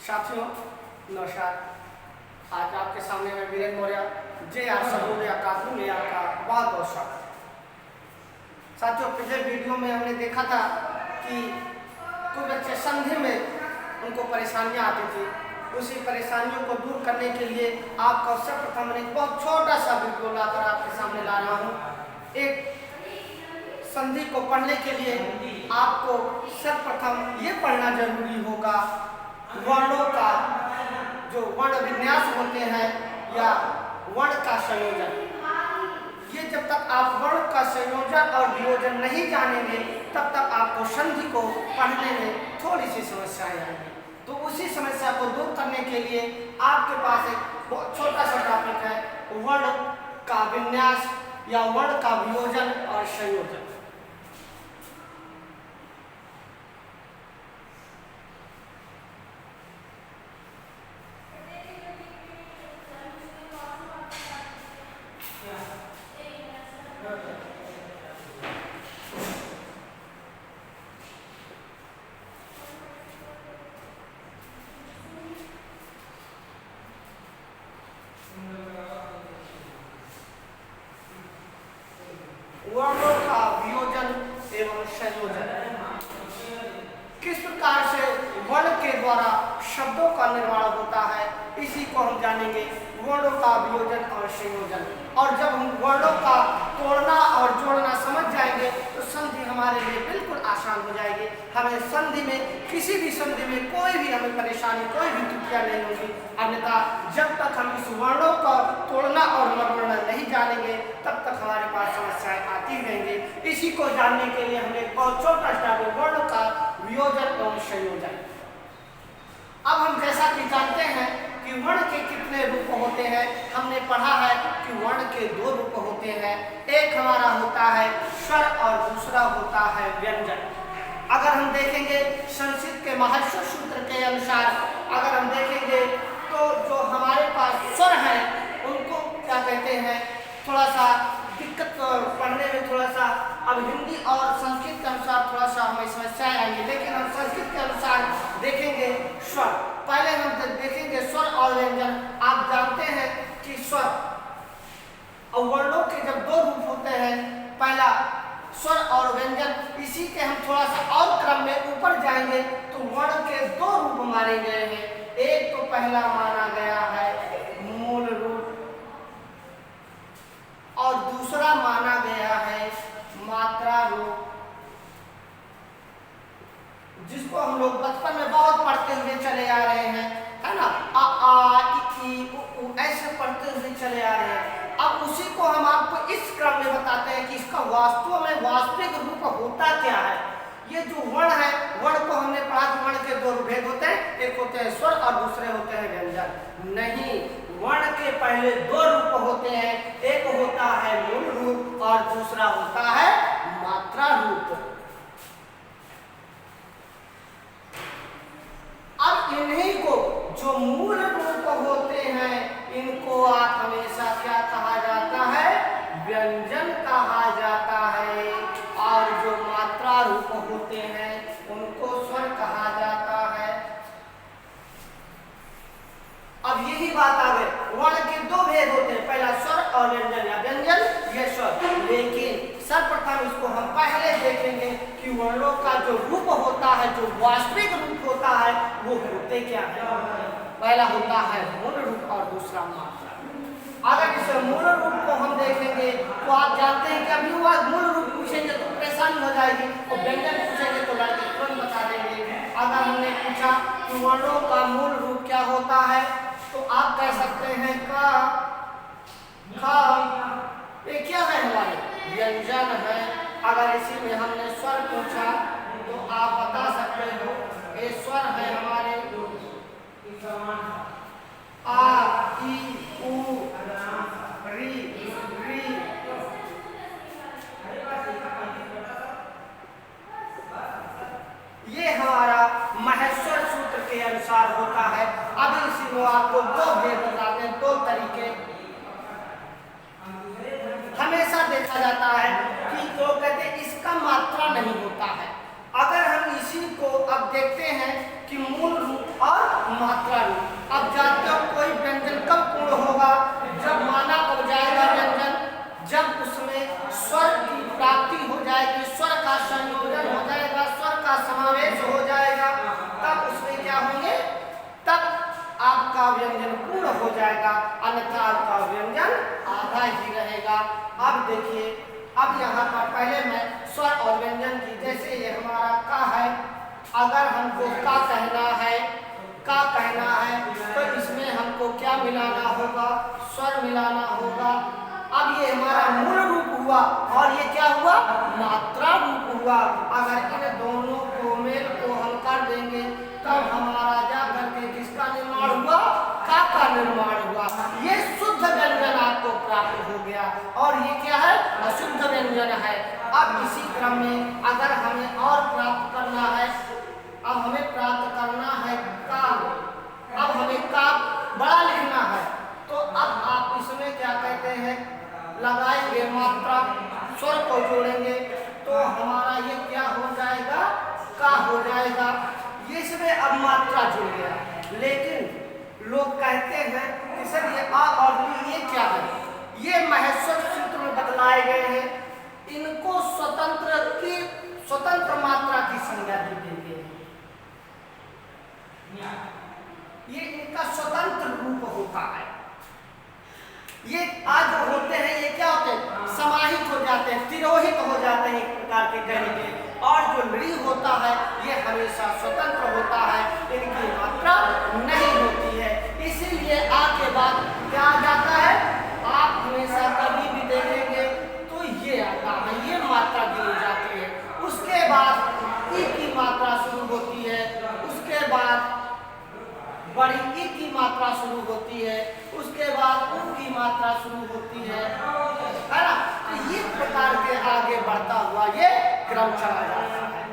साथियों नमस्कार। आज आपके सामने मैं वीरेंद्र मौर्य JR सर्वोदय अकादमी में आपका बहुत बहुत स्वागत है। साथियों पिछले वीडियो में हमने देखा था कि कुछ बच्चे संधि में उनको परेशानियां आती थी। उसी परेशानियों को दूर करने के लिए आपको सर्वप्रथम एक बहुत छोटा सा वीडियो लाकर आपके सामने ला रहा हूँ। एक संधि को पढ़ने के लिए आपको सर्वप्रथम ये पढ़ना जरूरी होगा वर्णों का जो वर्ण विन्यास होते हैं या वर्ण का संयोजन। ये जब तक आप वर्ण का संयोजन और वियोजन नहीं जानेंगे तब तक आपको संधि को पढ़ने में थोड़ी सी समस्याएं आएंगी। तो उसी समस्या को दूर करने के लिए आपके पास एक बहुत छोटा सा टॉपिक है वर्ण का विन्यास या वर्ण का वियोजन और संयोजन। वर्णों का वियोजन एवं संयोजन। किस प्रकार से वर्ण के द्वारा शब्दों का निर्माण होता है इसी को हम जानेंगे वर्णों का वियोजन और संयोजन। और जब हम वर्णों का तोड़ना और जोड़ना समझ जाएंगे तो संधि हमारे लिए बिल्कुल आसान हो जाएगी। हमें संधि में किसी भी संधि में कोई भी हमें परेशानी कोई भी त्रुटियां नहीं होगी। अन्यथा जब तक हम इस वर्णों का तोड़ना और मरोड़ना नहीं जानेंगे तब तक हमारे पास समस्याएं आती रहेंगी। इसी को जानने के लिए हमें बहुत छोटा सा वर्ण का वियोजन एवं संयोजन। अब हम जैसा कि जानते हैं कि वर्ण के कितने रूप होते हैं। हमने पढ़ा है कि वर्ण के दो रूप होते हैं। एक हमारा होता है स्वर और दूसरा होता है व्यंजन। अगर हम देखेंगे संस्कृत के महर्षि सूत्र के अनुसार अगर हम देखेंगे तो जो हमारे पास स्वर है उनको क्या कहते हैं, थोड़ा सा दिक्कत पढ़ने में थोड़ा सा अब हिंदी और संस्कृत के अनुसार थोड़ा सा हमें समस्याएं आएंगी। लेकिन हम संस्कृत के अनुसार देखेंगे स्वर। पहले हम देखेंगे स्वर और व्यंजन। आप जानते हैं कि स्वर और वर्णों के जब दो रूप होते हैं, पहला स्वर और व्यंजन, इसी के हम थोड़ा सा और क्रम में ऊपर जाएंगे तो वर्ण के दो रूप माने गए हैं। एक तो पहला माना गया है मूल रूप और दूसरा माना गया है मात्रा रूप, जिसको हम लोग बचपन में बहुत पढ़ते हुए चले आ रहे हैं, है ना। अ आ इ उ ऐसे पढ़ते हुए चले आ रहे हैं। अब उसी को हम आपको इस क्रम में बताते हैं कि इसका वास्तव में वास्तविक रूप होता क्या है। ये जो वर्ण है, वर्ण को हमने पढ़ा कि वर्ण के दो भेद होते हैं, एक होते हैं स्वर और दूसरे होते हैं व्यंजन। नहीं, वर्ण के पहले दो रूप होते हैं, एक होता है मूल रूप और दूसरा होता है मात्रा रूप। अब इन्हीं को जो मूल रूप होते हैं इनको आप हमेशा क्या कहा जाता है, व्यंजन कहा जाता है। और जो मात्रा रूप होते हैं उनको स्वर कहा जाता है। अब यही बात आ गई, वर्ण के दो भेद होते हैं, पहला स्वर और व्यंजन या व्यंजन या स्वर। लेकिन सर्वप्रथम इसको हम पहले देखेंगे कि वर्णों का जो रूप होता है, जो वास्तविक रूप होता है, वो होते क्या है। पहला होता है मूल रूप और दूसरा मात्रा। अगर इस मूल रूप को हम देखेंगे तो आप जानते हैं कि अभी वह मूल रूप पूछेंगे तो परेशानी हो जाएगी और व्यंजन पूछेंगे तो लड़के तुरंत बता देंगे। अगर हमने पूछा कि वर्णों का मूल रूप क्या होता है तो आप कह सकते हैं का, खा, ये क्या है हमारे व्यंजन है। अगर इसी में हमने स्वर पूछा तो आप बता सकते हो ये स्वर है हमारे आ ई उ री री। ये हमारा महेश्वर सूत्र के अनुसार होता है। अब इसी में आपको दो भेद बताते हैं, दो तरीके हमेशा देखा जाता है कि जो कहते हैं इसका मात्रा नहीं होता है। अगर हम इसी को अब देखते हैं कि मूल रूप और मात्रा रूप। अब जानते हो कोई व्यंजन कब पूर्ण होगा? जब माना हो जाएगा व्यंजन, जब उसमें स्वर की प्राप्ति हो जाएगी, स्वर का संयोजन हो जाएगा, स्वर का समावेश हो जाएगा, तब उसमें क्या होंगे? तब आपका व्यंजन पूर्ण हो जाएगा, अन्यथा आपका व्यंजन आधा ही रहेगा। अब देखिए, अब यहाँ पर पहले मैं स्वर और व्यंजन की, जैसे ये हमारा का है, अगर हमको का कहना है, का कहना है, तो इसमें हमको क्या मिलाना होगा? स्वर मिलाना होगा। अब ये हमारा मूल रूप हुआ और ये क्या हुआ? मात्रा रूप हुआ। अगर इन दोनों को मेल को हम कर देंगे तब हमारा जा करके किसका निर्माण हुआ? का निर्माण हुआ। ये शुद्ध व्यंजन आपको प्राप्त हो गया और ये क्या है? अशुद्ध व्यंजन है। अब इसी क्रम में अगर हमें और प्राप्त करना है, अब हमें प्राप्त करना है का, अब हमें का बड़ा लिखना है, तो अब आप इसमें क्या कहते हैं? लगाएंगे मात्रा, स्वर को जोड़ेंगे तो हमारा ये क्या हो जाएगा? का हो जाएगा। ये इसमें अब मात्रा जुड़ गया, लेकिन लोग कहते हैं कि सर ये आ और ये क्या है? ये महेश्वर सूत्र में बदलाए गए हैं, इनको स्वतंत्र मात्रा की संज्ञा दी गई है। ये इनका स्वतंत्र रूप होता है। ये आज होते हैं, ये क्या होते हैं? समाहित हो जाते हैं, तिरोहित हो जाते हैं एक प्रकार के कहने के। और जो लड़ी होता है ये हमेशा स्वतंत्र होता है, इनकी मात्रा नहीं होती है। इसीलिए आ के बाद क्या आ जाता है? आप हमेशा कभी भी देखेंगे तो ये आता है, ये मात्रा दी जाती है। उसके बाद ई की मात्रा शुरू होती है, उसके बाद बड़ी ई की मात्रा शुरू होती है, उसके बाद ऊ की मात्रा शुरू होती है ना? तो ये प्रकार के आगे बढ़ता हुआ ये क्रम चला जाता है।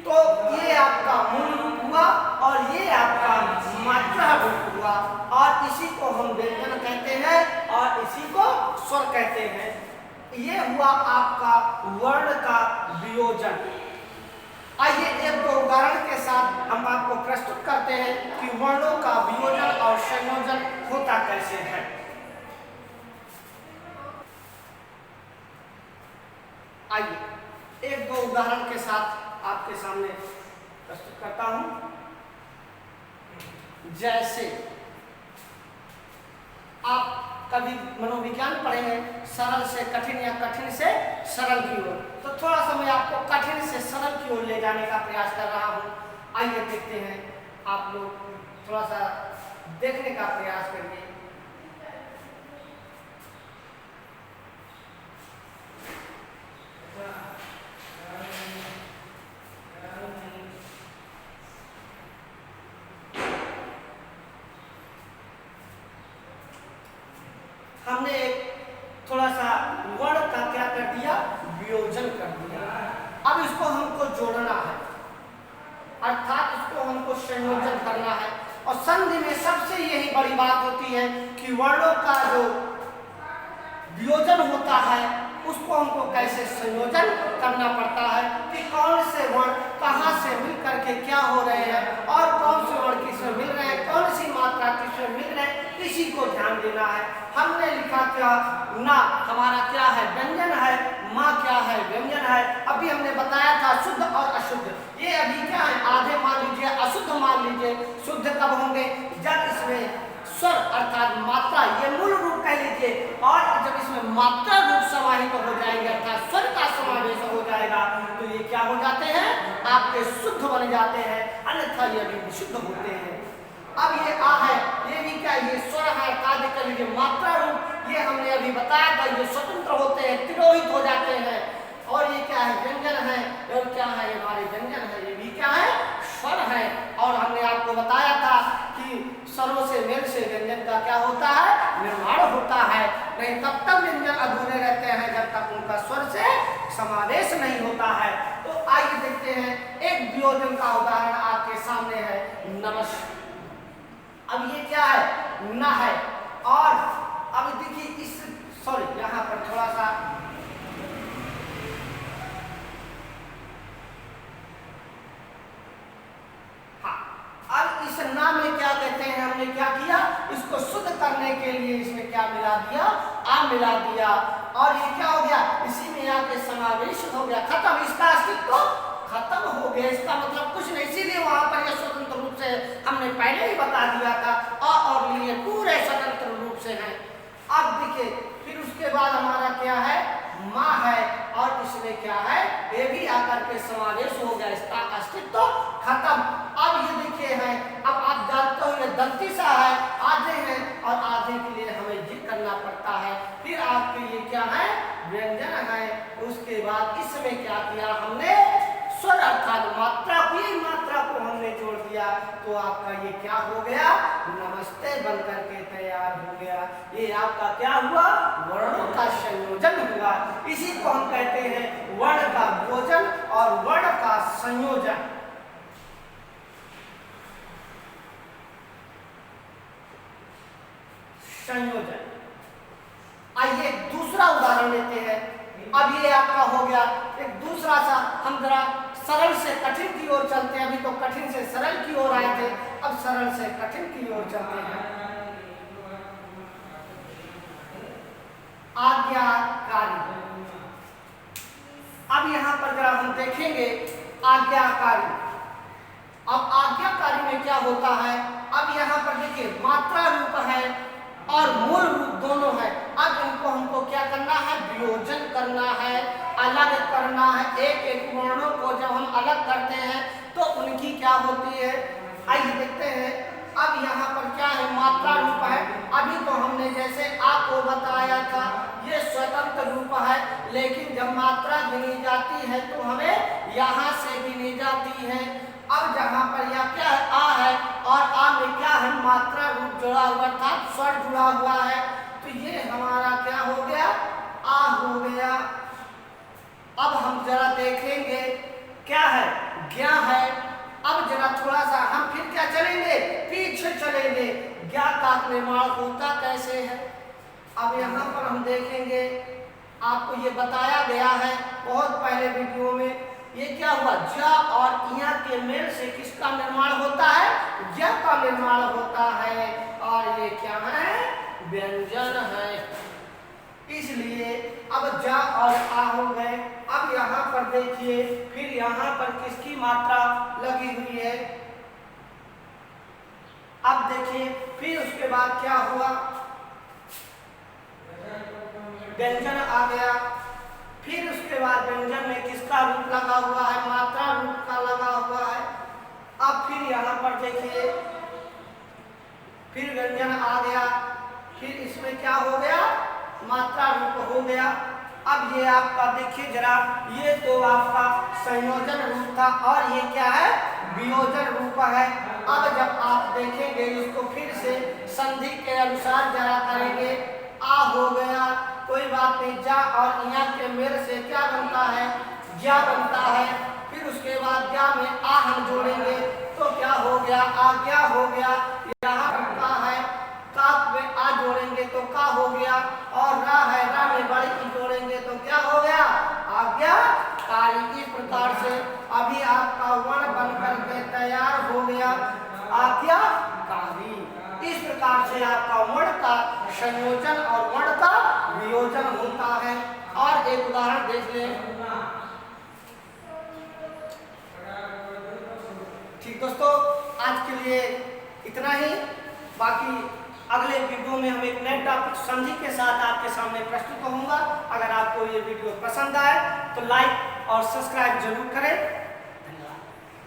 तो ये आपका मूल रूप हुआ और ये आपका मात्रा रूप हुआ, और इसी को हम व्यंजन कहते हैं और इसी को स्वर कहते हैं। ये हुआ आपका वर्ण का वियोजन। आइए एक दो उदाहरण के साथ हम आपको प्रस्तुत करते हैं कि वर्णों का वियोजन और संयोजन होता कैसे है। आइए एक दो उदाहरण के साथ आपके सामने प्रस्तुत करता हूं। जैसे आप कभी मनोविज्ञान पढ़े हैं, सरल से कठिन या कठिन से सरल की ओर, तो थोड़ा सा मैं आपको कठिन से सरल की ओर ले जाने का प्रयास कर रहा हूं। आइए देखते हैं, आप लोग थोड़ा सा देखने का प्रयास करिए। हमने थोड़ा सा वर्ण का क्या कर दिया? वियोजन कर दिया। अब इसको हमको जोड़ना है, अर्थात इसको हमको संयोजन करना है। और संधि में सबसे यही बड़ी बात होती है कि वर्णों का जो वियोजन होता है उसको हमको कैसे संयोजन करना पड़ता है कि कौन से वर्ण कहाँ से मिल करके क्या हो रहे हैं और कौन से वर्ण किसमें मिल रहे हैं, कौन सी मात्रा किसमें मिल रहे हैं, इसी को ध्यान देना है। हमने लिखा क्या? ना हमारा क्या है? व्यंजन है। माँ क्या है? व्यंजन है। अभी हमने बताया था शुद्ध और अशुद्ध। ये अभी क्या है? आधे मान लीजिए, अशुद्ध मान लीजिए। शुद्ध कब होंगे? जब इसमें स्वर अर्थात मात्रा, ये मूल रूप कह लीजिए, और जब इसमें मात्रा रूप समाहित हो जाएंगे अर्थात स्वर का समावेश हो जाएगा तो ये क्या हो जाते हैं? आपके शुद्ध बन जाते हैं, अन्यथा ये भी विशुद्ध होते हैं। अब ये आ है, ये भी क्या? ये स्वर है, कार्य कर लीजिए। मात्रा रूप ये हमने अभी बताया था, ये स्वतंत्र होते हैं, तिरोहित हो जाते हैं। और ये क्या है? व्यंजन है। और क्या है? ये हमारे व्यंजन है। ये भी क्या है? स्वर है। और हमने आपको बताया था कि स्वरों से मेल से व्यंजन का क्या होता है? निर्माण होता है। नहीं तब तक व्यंजन अधूरे रहते हैं जब तक उनका स्वर से समावेश नहीं होता है। तो आइए देखते हैं, एक वियोजन का उदाहरण आपके सामने है, नमस्कार। अब ये क्या है? न है। और अब देखिए इस सॉरी यहाँ पर थोड़ा सा अब इस ना में क्या करने के लिए इसमें क्या मिला दिया, आ मिला दिया, और ये क्या हो गया, इसी में आके समावेश हो गया, खत्म, इसका अस्तित्व खत्म हो गया, इसका मतलब कुछ नहीं। इसीलिए वहां पर यह स्वतंत्र रूप से हमने पहले ही बता दिया था, और लिए पूरे स्वतंत्र रूप से हैं। अब देखिए फिर उसके बाद हमारा क्या है, माँ है, और इसमें क्या है, ये भी आकर के समावेश हो गया, इसका अस्तित्व खत्म। अब ये देखिए है, अब आप जानते हो ये दंती सा है, आधे हैं, और आधे के लिए हमें जी करना पड़ता है। फिर आपके ये क्या है, व्यंजन है। उसके बाद इसमें क्या किया हमने, स्वर अर्थात मात्रा, कोई मात्रा को हमने जोड़ दिया, तो आपका ये क्या हो गया, नमस्ते बनकर के तैयार हो गया। ये आपका क्या हुआ, वर्णों का संयोजन हुआ। इसी को हम कहते हैं वर्ण का वियोजन और वर्ण का संयोजन। संयोजन। आइए दूसरा उदाहरण लेते हैं। अब ये आपका हो गया एक दूसरा सा, हम जरा सरल से कठिन की ओर चलते हैं। अभी तो कठिन से सरल की ओर आए थे, अब सरल से कठिन की ओर चलते हैं। आज्ञाकारी। अब यहाँ पर जरा हम देखेंगे आज्ञाकारी। अब आज्ञाकारी में क्या होता है, अब यहाँ पर देखिए मात्रा रूप है और मूल रूप दोनों है। अब इनको हमको क्या करना है, वियोजन करना है, अलग करना है। एक एक वर्णों को जब हम अलग करते हैं तो उनकी क्या होती है, आइए देखते हैं। अब यहाँ पर क्या है, मात्रा रूप है। अभी तो हमने जैसे आपको बताया था ये स्वतंत्र रूप है, लेकिन जब मात्रा गिनी जाती है तो हमें यहाँ से गिनी जाती है। अब जहाँ पर यह क्या है, आ है, और आ में क्या है, मात्रा रूप जुड़ा हुआ था, स्वर जुड़ा हुआ है, तो ये हमारा क्या हो गया, आ हो गया। अब हम जरा देखेंगे क्या है, ज्ञा है। अब जरा थोड़ा सा हम फिर क्या चलेंगे, पीछे चलेंगे, ज्ञा का निर्माण होता कैसे है। अब यहाँ पर हम देखेंगे, आपको ये बताया गया है बहुत पहले वीडियो में। ये क्या हुआ, ज और इया के मेल से किसका निर्माण होता है, ज का निर्माण होता है, और ये क्या है, व्यंजन है। इसलिए अब ज और आ हो गए। अब यहाँ पर देखिए, फिर यहाँ पर किसकी मात्रा लगी हुई है। अब देखिए फिर उसके बाद क्या हुआ, व्यंजन आ गया। फिर उसके बाद व्यंजन में किसका रूप लगा हुआ है, मात्रा रूप का लगा हुआ है। अब फिर यहाँ पर देखिए, फिर व्यंजन आ गया, फिर इसमें क्या हो गया, मात्रा रूप हो गया। अब ये आपका देखिए जरा, ये तो आपका संयोजन रूप था, और ये क्या है, वियोजन रूप है। अब जब आप देखेंगे इसको फिर से संधि के अनुसार जरा करेंगे, आ हो गया, कोई बात नहीं, जा और इया के मेल से क्या बनता है, ज्या बनता है। फिर उसके बाद ज्या में आ हम जोड़ेंगे तो क्या हो गया, आज्ञा हो गया। यहाँ का है, का में आ जोड़ेंगे तो का हो गया, और रा है, रा में बड़ी की जोड़ेंगे तो क्या हो गया, आज्ञाकारी। इस प्रकार से अभी आपका वर्ण बनकर के तैयार हो गया, आज्ञाकारी। इस प्रकार से आपका वर्ण का संयोजन और वर्ण का वियोजन होता है। और एक उदाहरण देख लें। ठीक दोस्तों, आज के लिए इतना ही। बाकी अगले वीडियो में हम एक नए टॉपिक संधि के साथ आपके सामने प्रस्तुत होऊंगा। अगर आपको ये वीडियो पसंद आए तो लाइक और सब्सक्राइब जरूर करें।